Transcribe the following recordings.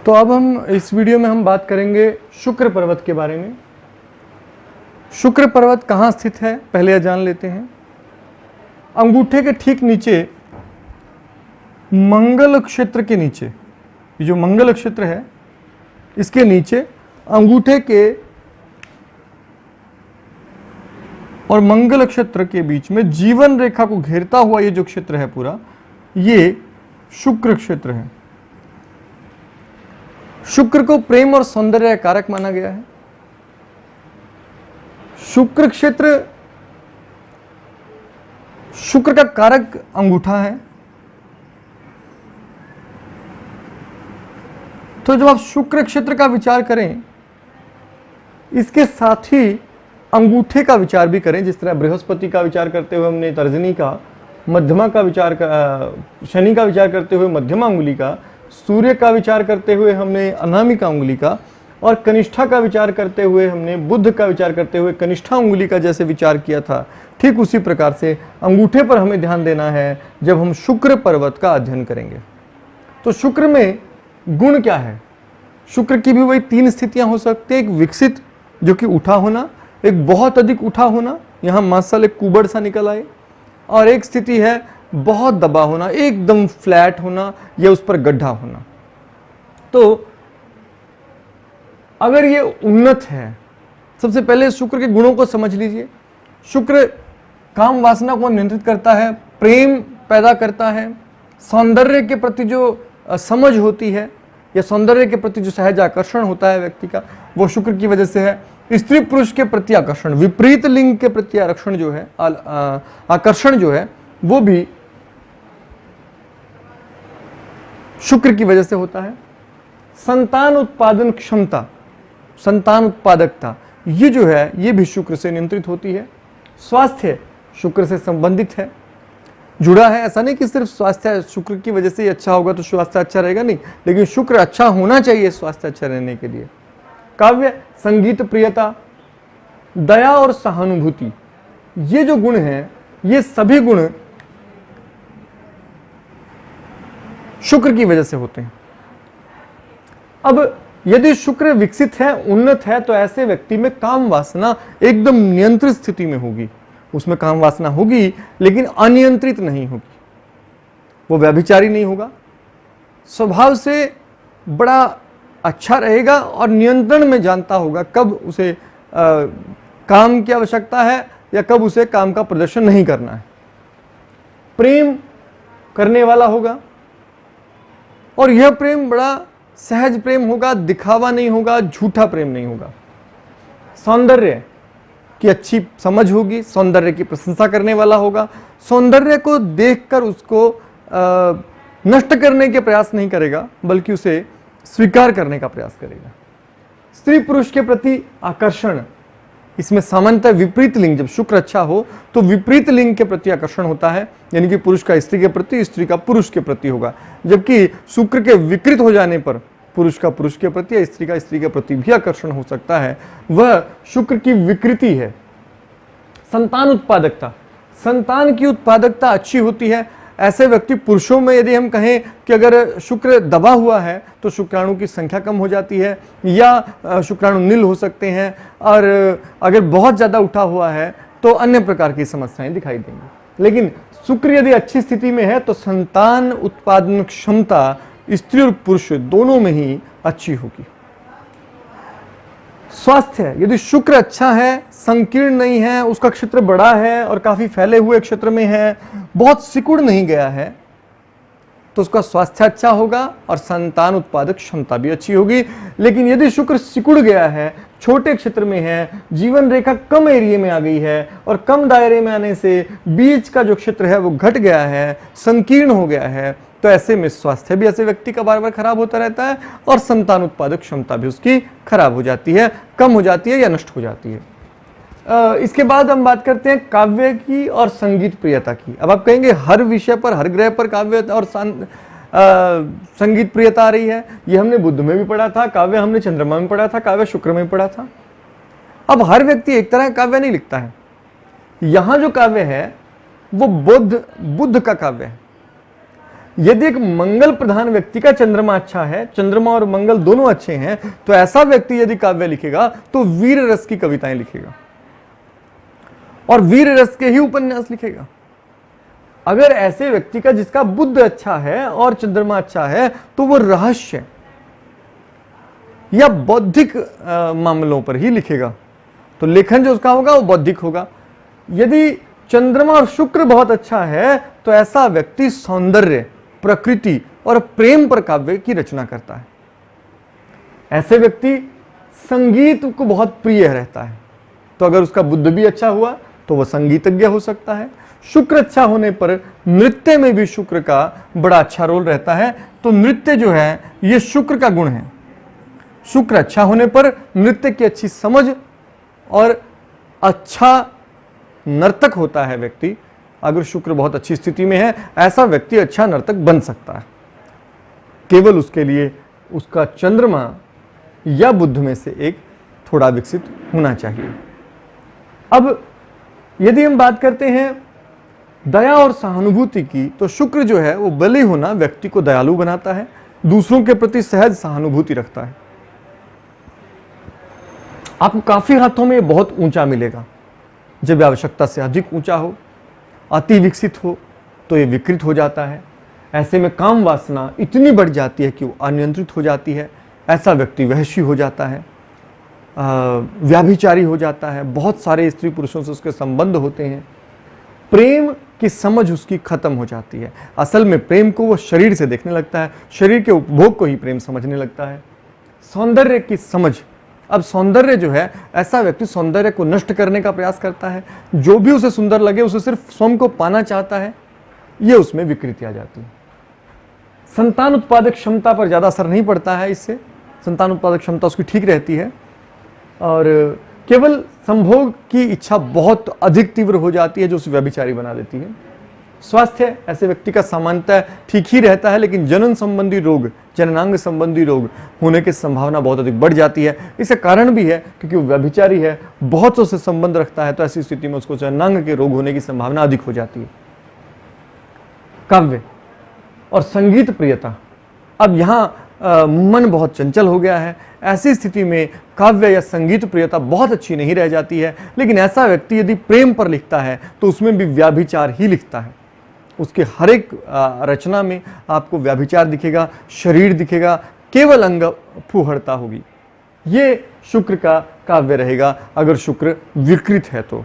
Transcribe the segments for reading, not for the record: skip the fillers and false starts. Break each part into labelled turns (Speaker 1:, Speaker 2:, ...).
Speaker 1: तो अब हम इस वीडियो में हम बात करेंगे शुक्र पर्वत के बारे में। शुक्र पर्वत कहाँ स्थित है पहले यह जान लेते हैं। अंगूठे के ठीक नीचे मंगल क्षेत्र के नीचे, ये जो मंगल क्षेत्र है इसके नीचे अंगूठे के और मंगल क्षेत्र के बीच में जीवन रेखा को घेरता हुआ ये जो क्षेत्र है पूरा, ये शुक्र क्षेत्र है। शुक्र को प्रेम और सौंदर्य कारक माना गया है। शुक्र क्षेत्र, शुक्र का कारक अंगूठा है। तो जब आप शुक्र क्षेत्र का विचार करें, इसके साथ ही अंगूठे का विचार भी करें। जिस तरह बृहस्पति का विचार करते हुए हमने तर्जनी का, मध्यमा का विचार, शनि का विचार करते हुए मध्यमा अंगुली का, सूर्य का विचार करते हुए हमने अनामिका अंगुली का, और कनिष्ठा का विचार करते हुए हमने, बुध का विचार करते हुए कनिष्ठा अंगुली का जैसे विचार किया था, ठीक उसी प्रकार से अंगूठे पर हमें ध्यान देना है जब हम शुक्र पर्वत का अध्ययन करेंगे। तो शुक्र में गुण क्या है? शुक्र की भी वही तीन स्थितियां हो सकती हैं। एक विकसित जो कि उठा होना, एक बहुत अधिक उठा होना, यहाँ मासल एक कुबड़ सा निकल आए, और एक स्थिति है बहुत दबा होना, एकदम फ्लैट होना या उस पर गड्ढा होना। तो अगर ये उन्नत है, सबसे पहले शुक्र के गुणों को समझ लीजिए। शुक्र काम वासना को नियंत्रित करता है, प्रेम पैदा करता है, सौंदर्य के प्रति जो समझ होती है या सौंदर्य के प्रति जो सहज आकर्षण होता है व्यक्ति का, वो शुक्र की वजह से है। स्त्री पुरुष के प्रति आकर्षण, विपरीत लिंग के प्रति आरक्षण जो है, आकर्षण जो है, वो भी शुक्र की वजह से होता है। संतान उत्पादन क्षमता, संतान उत्पादकता, ये जो है ये भी शुक्र से नियंत्रित होती है। स्वास्थ्य शुक्र से संबंधित है, जुड़ा है। ऐसा नहीं कि सिर्फ स्वास्थ्य शुक्र की वजह से ही अच्छा होगा तो स्वास्थ्य अच्छा रहेगा, नहीं, लेकिन शुक्र अच्छा होना चाहिए स्वास्थ्य अच्छा रहने के लिए। काव्य, संगीत प्रियता, दया और सहानुभूति, ये जो गुण हैं, ये सभी गुण शुक्र की वजह से होते हैं। अब यदि शुक्र विकसित है, उन्नत है, तो ऐसे व्यक्ति में काम वासना एकदम नियंत्रित स्थिति में होगी। उसमें काम वासना होगी लेकिन अनियंत्रित नहीं होगी। वो व्यभिचारी नहीं होगा, स्वभाव से बड़ा अच्छा रहेगा और नियंत्रण में जानता होगा कब उसे काम की आवश्यकता है या कब उसे काम का प्रदर्शन नहीं करना है। प्रेम करने वाला होगा और यह प्रेम बड़ा सहज प्रेम होगा, दिखावा नहीं होगा, झूठा प्रेम नहीं होगा। सौंदर्य की अच्छी समझ होगी, सौंदर्य की प्रशंसा करने वाला होगा, सौंदर्य को देखकर उसको नष्ट करने के प्रयास नहीं करेगा बल्कि उसे स्वीकार करने का प्रयास करेगा। स्त्री पुरुष के प्रति आकर्षण, इसमें सामान्यतः विपरीत लिंग, जब शुक्र अच्छा हो तो विपरीत लिंग के प्रति आकर्षण होता है, यानी कि पुरुष का स्त्री के प्रति, स्त्री का पुरुष के प्रति होगा। जबकि शुक्र के विकृत हो जाने पर पुरुष का पुरुष के प्रति या स्त्री का स्त्री के प्रति भी आकर्षण हो सकता है, वह शुक्र की विकृति है। संतान उत्पादकता, संतान की उत्पादकता अच्छी होती है। ऐसे व्यक्ति, पुरुषों में यदि हम कहें कि अगर शुक्र दबा हुआ है तो शुक्राणु की संख्या कम हो जाती है या शुक्राणु नील हो सकते हैं, और अगर बहुत ज़्यादा उठा हुआ है तो अन्य प्रकार की समस्याएं दिखाई देंगी। लेकिन शुक्र यदि अच्छी स्थिति में है तो संतान उत्पादन क्षमता स्त्री और पुरुष दोनों में ही अच्छी होगी। स्वास्थ्य, यदि शुक्र अच्छा है, संकीर्ण नहीं है, उसका क्षेत्र बड़ा है और काफी फैले हुए क्षेत्र में है, बहुत सिकुड़ नहीं गया है, तो उसका स्वास्थ्य अच्छा होगा और संतान उत्पादक क्षमता भी अच्छी होगी। लेकिन यदि शुक्र सिकुड़ गया है, छोटे क्षेत्र में है, जीवन रेखा कम एरिया में आ गई है और कम दायरे में आने से बीच का जो क्षेत्र है वो घट गया है, संकीर्ण हो गया है, तो ऐसे में स्वास्थ्य भी ऐसे व्यक्ति का बार बार खराब होता रहता है और संतान उत्पादक क्षमता भी उसकी खराब हो जाती है, कम हो जाती है या नष्ट हो जाती है। इसके बाद हम बात करते हैं काव्य की और संगीत प्रियता की। अब आप कहेंगे हर विषय पर, हर ग्रह पर काव्य और संगीत प्रियता आ रही है। ये हमने बुध में भी पढ़ा था, काव्य हमने चंद्रमा में पढ़ा था, काव्य शुक्र में पढ़ा था। अब हर व्यक्ति एक तरह का काव्य नहीं लिखता है। यहाँ जो काव्य है वो बुध का काव्य है। यदि एक मंगल प्रधान व्यक्ति का चंद्रमा अच्छा है, चंद्रमा और मंगल दोनों अच्छे हैं, तो ऐसा व्यक्ति यदि काव्य लिखेगा तो वीर रस की कविताएं लिखेगा और वीर रस के ही उपन्यास लिखेगा। अगर ऐसे व्यक्ति का जिसका बुद्ध अच्छा है और चंद्रमा अच्छा है, तो वो रहस्य या बौद्धिक मामलों पर ही लिखेगा, तो लेखन जो उसका होगा वो बौद्धिक होगा। यदि चंद्रमा और शुक्र बहुत अच्छा है, तो ऐसा व्यक्ति सौंदर्य, प्रकृति और प्रेम पर काव्य की रचना करता है। ऐसे व्यक्ति संगीत को बहुत प्रिय रहता है, तो अगर उसका बुद्ध भी अच्छा हुआ तो वह संगीतज्ञ हो सकता है। शुक्र अच्छा होने पर नृत्य में भी शुक्र का बड़ा अच्छा रोल रहता है, तो नृत्य जो है ये शुक्र का गुण है। शुक्र अच्छा होने पर नृत्य की अच्छी समझ और अच्छा नर्तक होता है व्यक्ति। अगर शुक्र बहुत अच्छी स्थिति में है, ऐसा व्यक्ति अच्छा नर्तक बन सकता है। केवल उसके लिए उसका चंद्रमा या बुध में से एक थोड़ा विकसित होना चाहिए। अब यदि हम बात करते हैं दया और सहानुभूति की, तो शुक्र जो है वो बली होना व्यक्ति को दयालु बनाता है, दूसरों के प्रति सहज सहानुभूति रखता है। आपको काफी हाथों में ये बहुत ऊंचा मिलेगा। जब आवश्यकता से अधिक ऊंचा हो, अति विकसित हो, तो ये विकृत हो जाता है। ऐसे में काम वासना इतनी बढ़ जाती है कि वो अनियंत्रित हो जाती है। ऐसा व्यक्ति वहशी हो जाता है, व्याभिचारी हो जाता है। बहुत सारे स्त्री पुरुषों से उसके संबंध होते हैं। प्रेम की समझ उसकी खत्म हो जाती है। असल में प्रेम को वो शरीर से देखने लगता है, शरीर के उपभोग को ही प्रेम समझने लगता है। सौंदर्य की समझ, अब सौंदर्य जो है, ऐसा व्यक्ति सौंदर्य को नष्ट करने का प्रयास करता है। जो भी उसे सुंदर लगे उसे सिर्फ स्वयं को पाना चाहता है, ये उसमें विकृति आ जाती है। संतान उत्पादक क्षमता पर ज्यादा असर नहीं पड़ता है इससे, संतान उत्पादक क्षमता उसकी ठीक रहती है। और केवल संभोग की इच्छा बहुत अधिक तीव्र हो जाती है, जो उसे व्यभिचारी बना देती है। स्वास्थ्य ऐसे व्यक्ति का सामान्यतः ठीक ही रहता है, लेकिन जनन संबंधी रोग, जननांग संबंधी रोग होने की संभावना बहुत अधिक बढ़ जाती है। इसका कारण भी है क्योंकि वो व्यभिचारी है, बहुतों से संबंध रखता है, तो ऐसी स्थिति में उसको जननांग के रोग होने की संभावना अधिक हो जाती है। काव्य और संगीत प्रियता, अब यहाँ मन बहुत चंचल हो गया है। ऐसी स्थिति में काव्य या संगीत प्रियता बहुत अच्छी नहीं रह जाती है। लेकिन ऐसा व्यक्ति यदि प्रेम पर लिखता है तो उसमें भी व्याभिचार ही लिखता है। उसके हर एक रचना में आपको व्याभिचार दिखेगा, शरीर दिखेगा, केवल अंग फूहड़ता होगी। ये शुक्र का काव्य रहेगा अगर शुक्र विकृत है तो।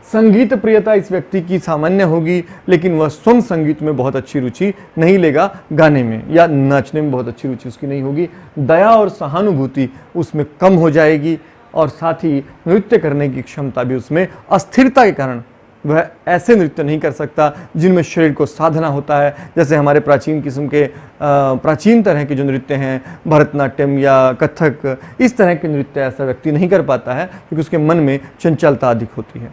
Speaker 1: संगीत प्रियता इस व्यक्ति की सामान्य होगी, लेकिन वह स्वयं संगीत में बहुत अच्छी रुचि नहीं लेगा, गाने में या नाचने में बहुत अच्छी रुचि उसकी नहीं होगी। दया और सहानुभूति उसमें कम हो जाएगी, और साथ ही नृत्य करने की क्षमता भी उसमें अस्थिरता के कारण वह ऐसे नृत्य नहीं कर सकता जिनमें शरीर को साधना होता है। जैसे हमारे प्राचीन किस्म के प्राचीन तरह के जो नृत्य हैं, भरतनाट्यम या कथक, इस तरह के नृत्य ऐसा व्यक्ति नहीं कर पाता है क्योंकि उसके मन में चंचलता अधिक होती है।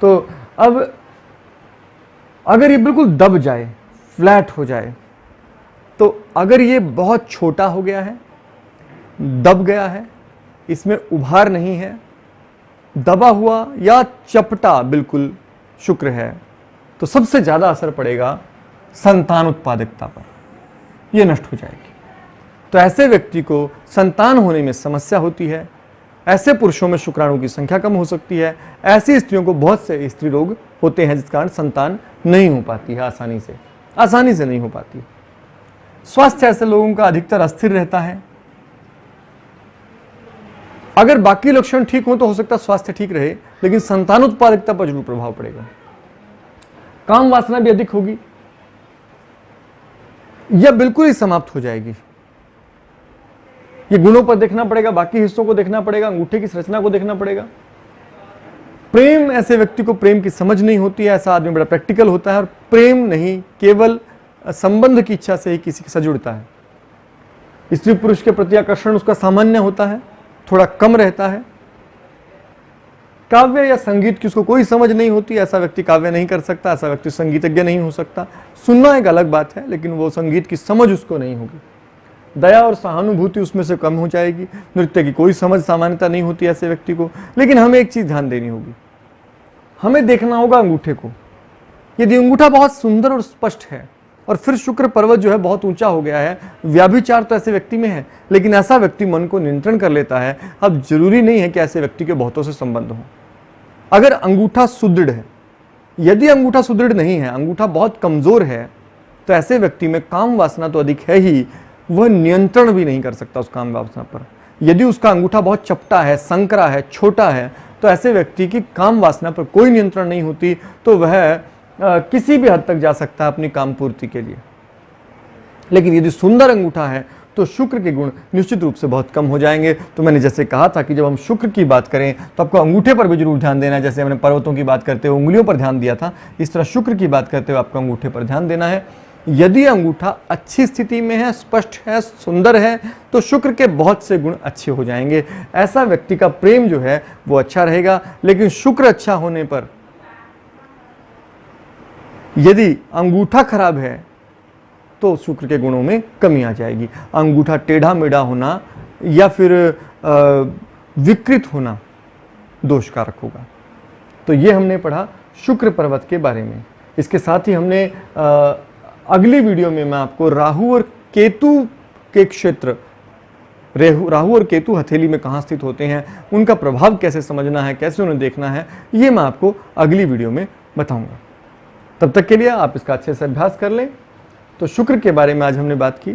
Speaker 1: तो अब अगर ये बिल्कुल दब जाए, फ्लैट हो जाए, तो अगर ये बहुत छोटा हो गया है, दब गया है, इसमें उभार नहीं है, दबा हुआ या चपटा बिल्कुल शुक्र है, तो सबसे ज्यादा असर पड़ेगा संतान उत्पादकता पर, यह नष्ट हो जाएगी। तो ऐसे व्यक्ति को संतान होने में समस्या होती है। ऐसे पुरुषों में शुक्राणु की संख्या कम हो सकती है। ऐसी स्त्रियों को बहुत से स्त्री रोग होते हैं जिस कारण संतान नहीं हो पाती है, आसानी से नहीं हो पाती। स्वास्थ्य ऐसे लोगों का अधिकतर अस्थिर रहता है। अगर बाकी लक्षण ठीक हो तो हो सकता है स्वास्थ्य ठीक रहे, लेकिन संतान उत्पादकता पर जरूर प्रभाव पड़ेगा। काम वासना भी अधिक होगी या बिल्कुल ही समाप्त हो जाएगी। ये गुणों पर देखना पड़ेगा, बाकी हिस्सों को देखना पड़ेगा, अंगूठे की संरचना को देखना पड़ेगा। प्रेम, ऐसे व्यक्ति को प्रेम की समझ नहीं होती है। ऐसा आदमी बड़ा प्रैक्टिकल होता है और प्रेम नहीं, केवल संबंध की इच्छा से ही किसी के साथ जुड़ता है। स्त्री पुरुष के प्रति आकर्षण उसका सामान्य होता है, थोड़ा कम रहता है। काव्य या संगीत की उसको कोई समझ नहीं होती, ऐसा व्यक्ति काव्य नहीं कर सकता, ऐसा व्यक्ति संगीतज्ञ नहीं हो सकता। सुनना एक अलग बात है, लेकिन वो संगीत की समझ उसको नहीं होगी। दया और सहानुभूति उसमें से कम हो जाएगी। नृत्य की कोई समझ सामान्यता नहीं होती ऐसे व्यक्ति को। लेकिन हमें एक चीज ध्यान देनी होगी, हमें देखना होगा अंगूठे को। यदि अंगूठा बहुत सुंदर और स्पष्ट है और फिर शुक्र पर्वत जो है बहुत ऊंचा हो गया है। व्याभिचार तो ऐसे व्यक्ति में है, लेकिन ऐसा व्यक्ति मन को नियंत्रण कर लेता है। अब जरूरी नहीं है कि ऐसे व्यक्ति के बहुतों से संबंध हो। अगर अंगूठा सुदृढ़ है, यदि अंगूठा सुदृढ़ नहीं है, अंगूठा बहुत कमजोर है, तो ऐसे व्यक्ति में काम वासना तो अधिक है ही, वह नियंत्रण भी नहीं कर सकता उस काम वासना पर। यदि उसका अंगूठा बहुत चपटा है, संकरा है, छोटा है, तो ऐसे व्यक्ति की काम वासना पर कोई नियंत्रण नहीं होती, तो वह किसी भी हद तक जा सकता है अपनी काम पूर्ति के लिए। लेकिन यदि सुंदर अंगूठा है तो शुक्र के गुण निश्चित रूप से बहुत कम हो जाएंगे। तो मैंने जैसे कहा था कि जब हम शुक्र की बात करें तो आपको अंगूठे पर भी जरूर ध्यान देना है। जैसे हमने पर्वतों की बात करते हुए उंगलियों पर ध्यान दिया था, इस तरह शुक्र की बात करते हुए आपको अंगूठे पर ध्यान देना है। यदि अंगूठा अच्छी स्थिति में है, स्पष्ट है, सुंदर है, तो शुक्र के बहुत से गुण अच्छे हो जाएंगे। ऐसा व्यक्ति का प्रेम जो है वो अच्छा रहेगा। लेकिन शुक्र अच्छा होने पर यदि अंगूठा खराब है तो शुक्र के गुणों में कमी आ जाएगी। अंगूठा टेढ़ा मेढ़ा होना या फिर विकृत होना दोषकारक होगा। तो ये हमने पढ़ा शुक्र पर्वत के बारे में। इसके साथ ही हमने अगली वीडियो में मैं आपको राहु और केतु के क्षेत्र, राहु और केतु हथेली में कहाँ स्थित होते हैं, उनका प्रभाव कैसे समझना है, कैसे उन्हें देखना है, ये मैं आपको अगली वीडियो में बताऊंगा। तब तक के लिए आप इसका अच्छे से अभ्यास कर लें। तो शुक्र के बारे में आज हमने बात की।